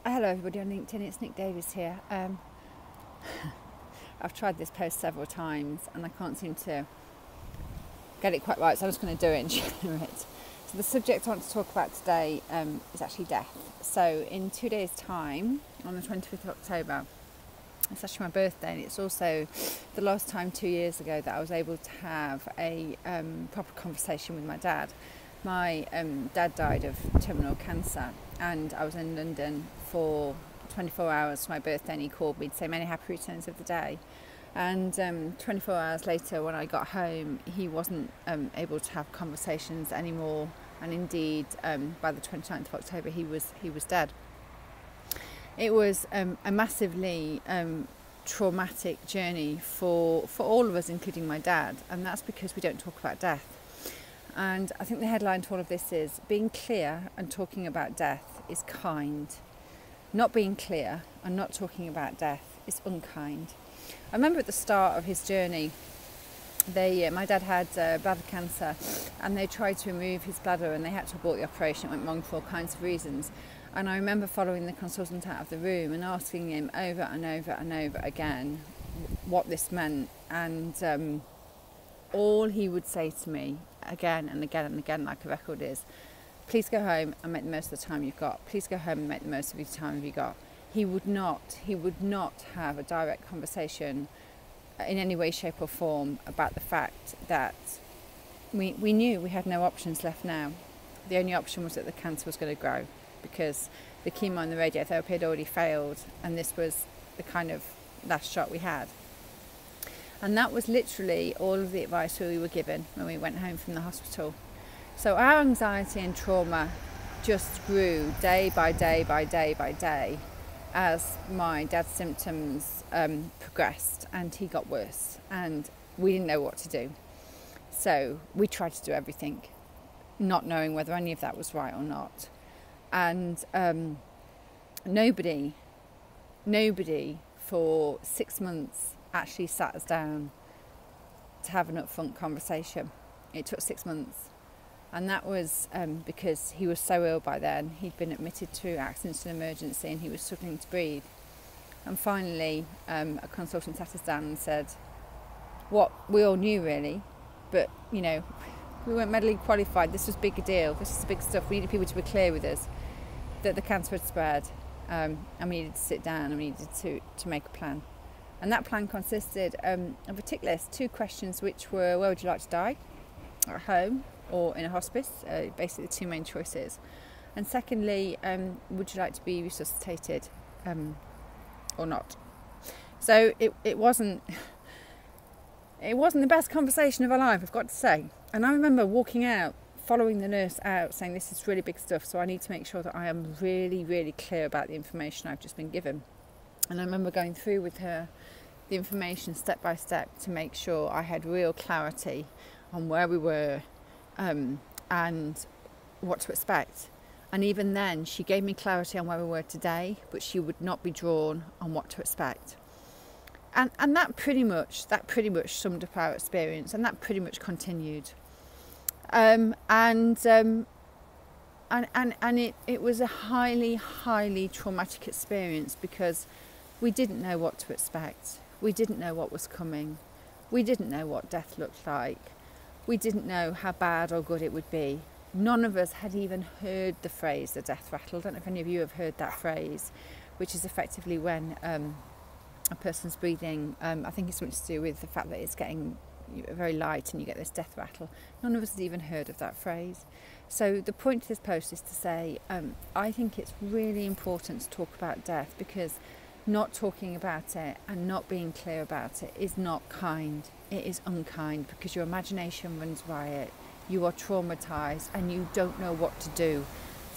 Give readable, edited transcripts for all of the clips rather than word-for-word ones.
Hello everybody on LinkedIn, it's Nick Davies here. I've tried this post several times and I can't seem to get it quite right, so I'm just going to do it and share it. So the subject I want to talk about today is actually death. So in 2 days' time, on the 25th of October, it's actually my birthday, and it's also the last time 2 years ago that I was able to have a proper conversation with my dad. My dad died of terminal cancer, and I was in London for 24 hours for my birthday, and he called me to say many happy returns of the day. And 24 hours later, when I got home, he wasn't able to have conversations anymore, and indeed by the 29th of October he was dead. It was a massively traumatic journey for all of us, including my dad, and that's because we don't talk about death. And I think the headline to all of this is, being clear and talking about death is kind. Not being clear and not talking about death is unkind. I remember at the start of his journey, my dad had bladder cancer, and they tried to remove his bladder and they had to abort the operation. It went wrong for all kinds of reasons. And I remember following the consultant out of the room and asking him over and over and over again what this meant. And all he would say to me again and again and again, like a record, is, please go home and make the most of the time you've got. Please go home and make the most of the time you've got. He would not have a direct conversation in any way, shape or form about the fact that we knew we had no options left now. The only option was that the cancer was going to grow, because the chemo and the radiotherapy had already failed, and this was the kind of last shot we had. And that was literally all of the advice we were given when we went home from the hospital. So our anxiety and trauma just grew day by day by day by day as my dad's symptoms progressed, and he got worse, and we didn't know what to do. So we tried to do everything, not knowing whether any of that was right or not. And nobody for 6 months actually sat us down to have an upfront conversation. It took 6 months, and that was because he was so ill by then. He'd been admitted to accidents and emergency, and he was struggling to breathe. And finally a consultant sat us down and said what we all knew really, but we weren't medically qualified. This was big a deal. This is big stuff. We needed people to be clear with us that the cancer had spread, and we needed to sit down and we needed to make a plan. And that plan consisted of a tick list, 2 questions, which were, where would you like to die? At home or in a hospice? Basically the 2 main choices. And secondly, would you like to be resuscitated or not? So it wasn't the best conversation of our life, I've got to say. And I remember walking out, following the nurse out, saying, this is really big stuff, so I need to make sure that I am really, really clear about the information I've just been given. And I remember going through with her the information step by step to make sure I had real clarity on where we were and what to expect. And even then, she gave me clarity on where we were today, but she would not be drawn on what to expect. And that pretty much summed up our experience, and that pretty much continued. And it was a highly, highly traumatic experience, because we didn't know what to expect. We didn't know what was coming. We didn't know what death looked like. We didn't know how bad or good it would be. None of us had even heard the phrase, the death rattle. I don't know if any of you have heard that phrase, which is effectively when a person's breathing, I think it's something to do with the fact that it's getting very light and you get this death rattle. None of us had even heard of that phrase. So the point of this post is to say, I think it's really important to talk about death, because not talking about it and not being clear about it is not kind. It is unkind, because your imagination runs riot. You are traumatized and you don't know what to do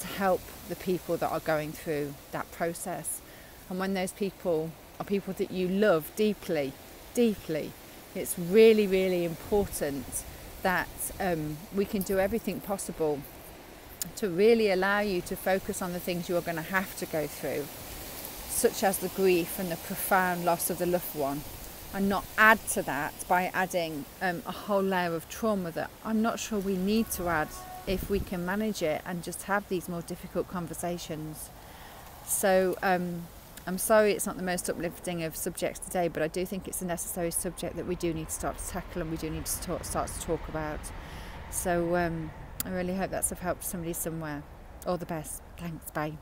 to help the people that are going through that process. And when those people are people that you love deeply, deeply, it's really, really important that we can do everything possible to really allow you to focus on the things you're going to have to go through, such as the grief and the profound loss of the loved one, and not add to that by adding a whole layer of trauma that I'm not sure we need to add if we can manage it and just have these more difficult conversations. So I'm sorry it's not the most uplifting of subjects today, but I do think it's a necessary subject that we do need to start to tackle, and we do need to start to talk about. So I really hope that's of help to somebody somewhere. All the best. Thanks. Bye.